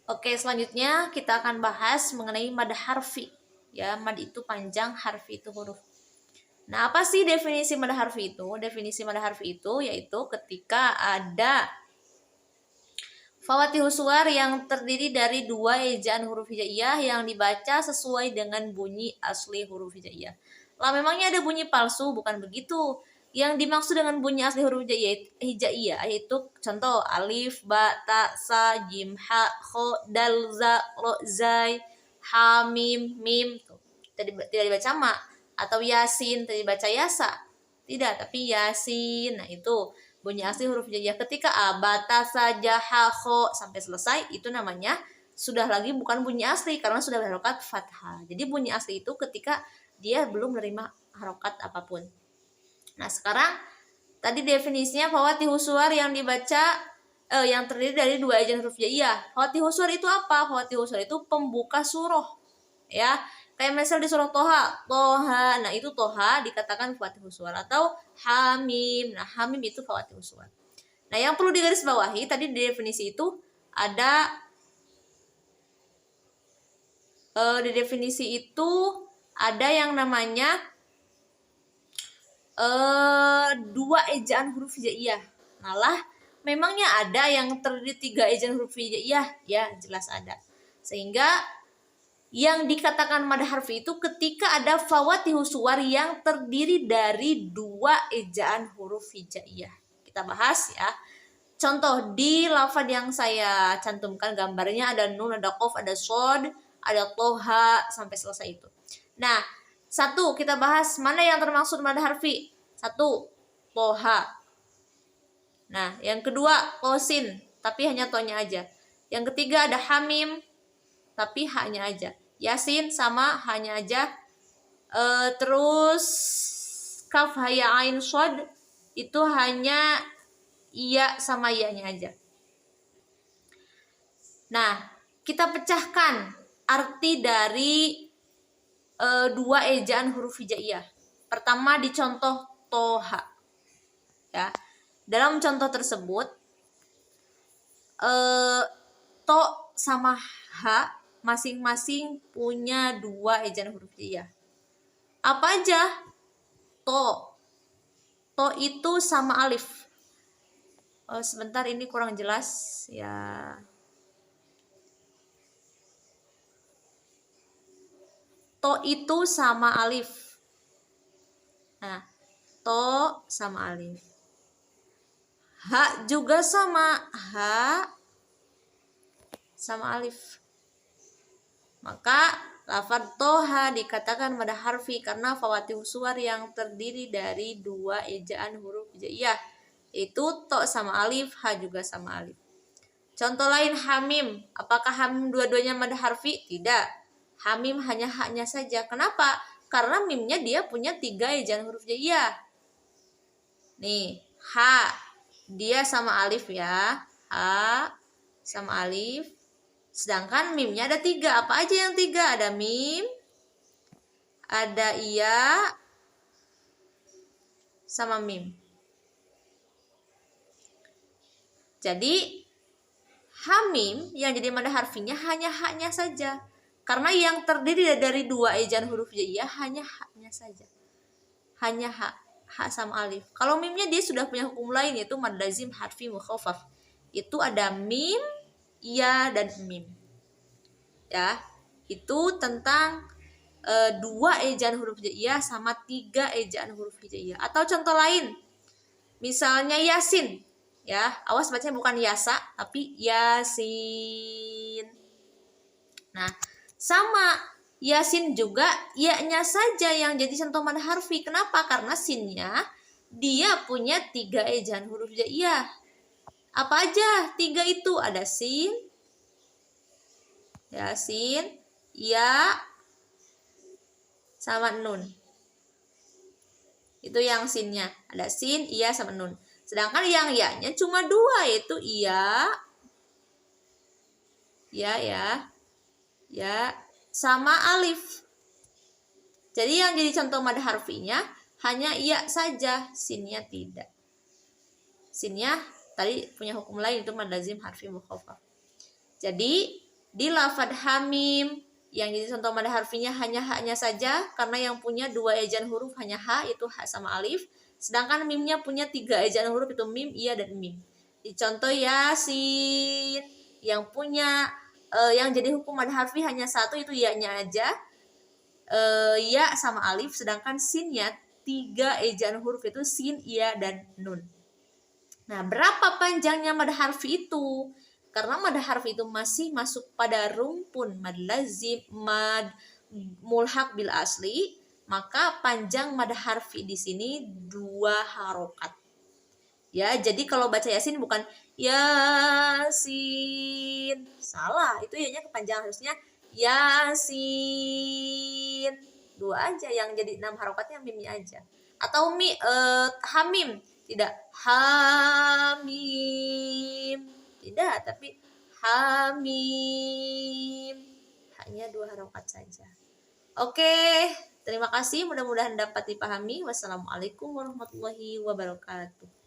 Oke, selanjutnya kita akan bahas mengenai mad harfi. Ya, mad itu panjang, harfi itu huruf. Nah, apa sih definisi mad harfi itu? Definisi mad harfi itu yaitu ketika ada fawatihu suwar yang terdiri dari dua ejaan huruf hijaiyah yang dibaca sesuai dengan bunyi asli huruf hijaiyah. Lah memangnya ada bunyi palsu? Bukan begitu. Yang dimaksud dengan bunyi asli huruf hijaiyah yaitu contoh alif, ba, ta, sa, jim, ha, kho, dal, za, ro, zai, ha, mim, mim. Tuh. Tidak dibaca ma. Atau yasin, tidak dibaca yasa. Tidak, tapi yasin. Nah itu bunyi asli huruf hijaiyah. Ketika abata saja kho sampai selesai itu namanya sudah lagi bukan bunyi asli karena sudah berharokat fathah. Jadi bunyi asli itu ketika dia belum menerima harokat apapun. Nah sekarang tadi definisinya fawatihu suwar yang dibaca yang terdiri dari dua ejaan huruf hijaiyah. Fawatihu suwar itu apa? Fawatihu suwar itu pembuka surah. Ya, kayak misal di surah Toha, nah itu Toha dikatakan fawatihu suwar atau Hamim. Nah, Hamim itu fawatihu suwar. Nah, yang perlu digarisbawahi tadi di definisi itu ada di definisi itu ada yang namanya dua ejaan huruf hijaiyah. Malah memangnya ada yang terdiri tiga ejaan huruf hijaiyah? Ya, jelas ada. Sehingga yang dikatakan mad harfi itu ketika ada fawatihu suwar yang terdiri dari dua ejaan huruf hijaiyah. Kita bahas ya. Contoh di lafaz yang saya cantumkan gambarnya ada nun, ada qaf, ada shod, ada toha sampai selesai itu. Nah, satu kita bahas mana yang termaksud mad harfi. Satu, toha. Nah, yang kedua kosin, tapi hanya tonya aja. Yang ketiga ada hamim, tapi haknya aja. Yasin sama hanya aja. Terus kaf haya ain shod itu hanya iya sama iyanya aja. Nah, kita pecahkan arti dari dua ejaan huruf hijaiyah. Pertama di contoh toha. Ya. Dalam contoh tersebut to sama ha masing-masing punya dua ejaan huruf hijaiyah. Apa aja? To. To itu sama alif. Sebentar ini kurang jelas ya. To itu sama alif. Nah, to sama alif. Ha juga sama. Ha sama alif. Maka lafaz toha dikatakan mad harfi karena fawatihu suwar yang terdiri dari dua ejaan huruf hijaiyah, yaitu to sama alif, ha juga sama alif. Contoh lain hamim. Apakah hamim dua-duanya mad harfi? Tidak. Hamim hanya haknya saja. Kenapa? Karena mimnya dia punya tiga ejaan huruf hijaiyah. Nih, ha dia sama alif ya. Ha sama alif. Sedangkan mimnya ada tiga. Apa aja yang tiga? Ada mim, ada iya, sama mim. Jadi hamim yang jadi mad harfinya hanya haknya saja. Karena yang terdiri dari dua ejaan huruf hijaiyah hanya haknya saja. Hanya hak sama alif. Kalau mimnya dia sudah punya hukum lain yaitu mad lazim harfi mukhaffaf. Itu ada mim, iya dan mim. Ya, itu tentang dua ejaan huruf hijaiyah sama tiga ejaan huruf hijaiyah. Atau contoh lain, misalnya yasin, ya, awas bacanya bukan yasa tapi yasin. Nah, sama yasin juga ya-nya saja yang jadi contoh mad harfi. Kenapa? Karena sinnya dia punya tiga ejaan huruf hijaiyah. Apa aja? Tiga itu ada sin, yasin, ya, sama nun. Itu yang sinnya. Ada sin, iya, sama nun. Sedangkan yang ya-nya cuma dua yaitu iya, ya, sama alif. Jadi yang jadi contoh mad harfinya hanya iya saja, sinnya tidak. Sinnya tadi punya hukum lain itu mad lazim harfi mukhaffaf. Jadi Di lafad hamim yang jadi contoh mad harfinya hanya haknya saja, karena yang punya 2 ejaan huruf hanya ha, itu ha sama alif. Sedangkan mimnya punya 3 ejaan huruf, itu mim, iya, dan mim. Di contoh yasin yang punya yang jadi hukum mad harfi hanya satu, itu ya-nya aja, ya sama alif. Sedangkan sinnya 3 ejaan huruf, itu sin, ya, dan nun. Nah, berapa panjangnya mad harfi itu? Karena mad harfi itu masih masuk pada rumpun mad lazim, mad mulhaq bil asli, maka panjang mad harfi di sini 2 harokat. Ya, jadi kalau baca yasin bukan yasin, salah, itu ya kepanjangan, harusnya yasin, 2 aja, yang jadi 6 harokatnya mimnya aja. Atau hamim, tidak hamim, tidak, tapi hamim, hanya 2 harokat saja. Oke, terima kasih, mudah-mudahan dapat dipahami. Wassalamualaikum warahmatullahi wabarakatuh.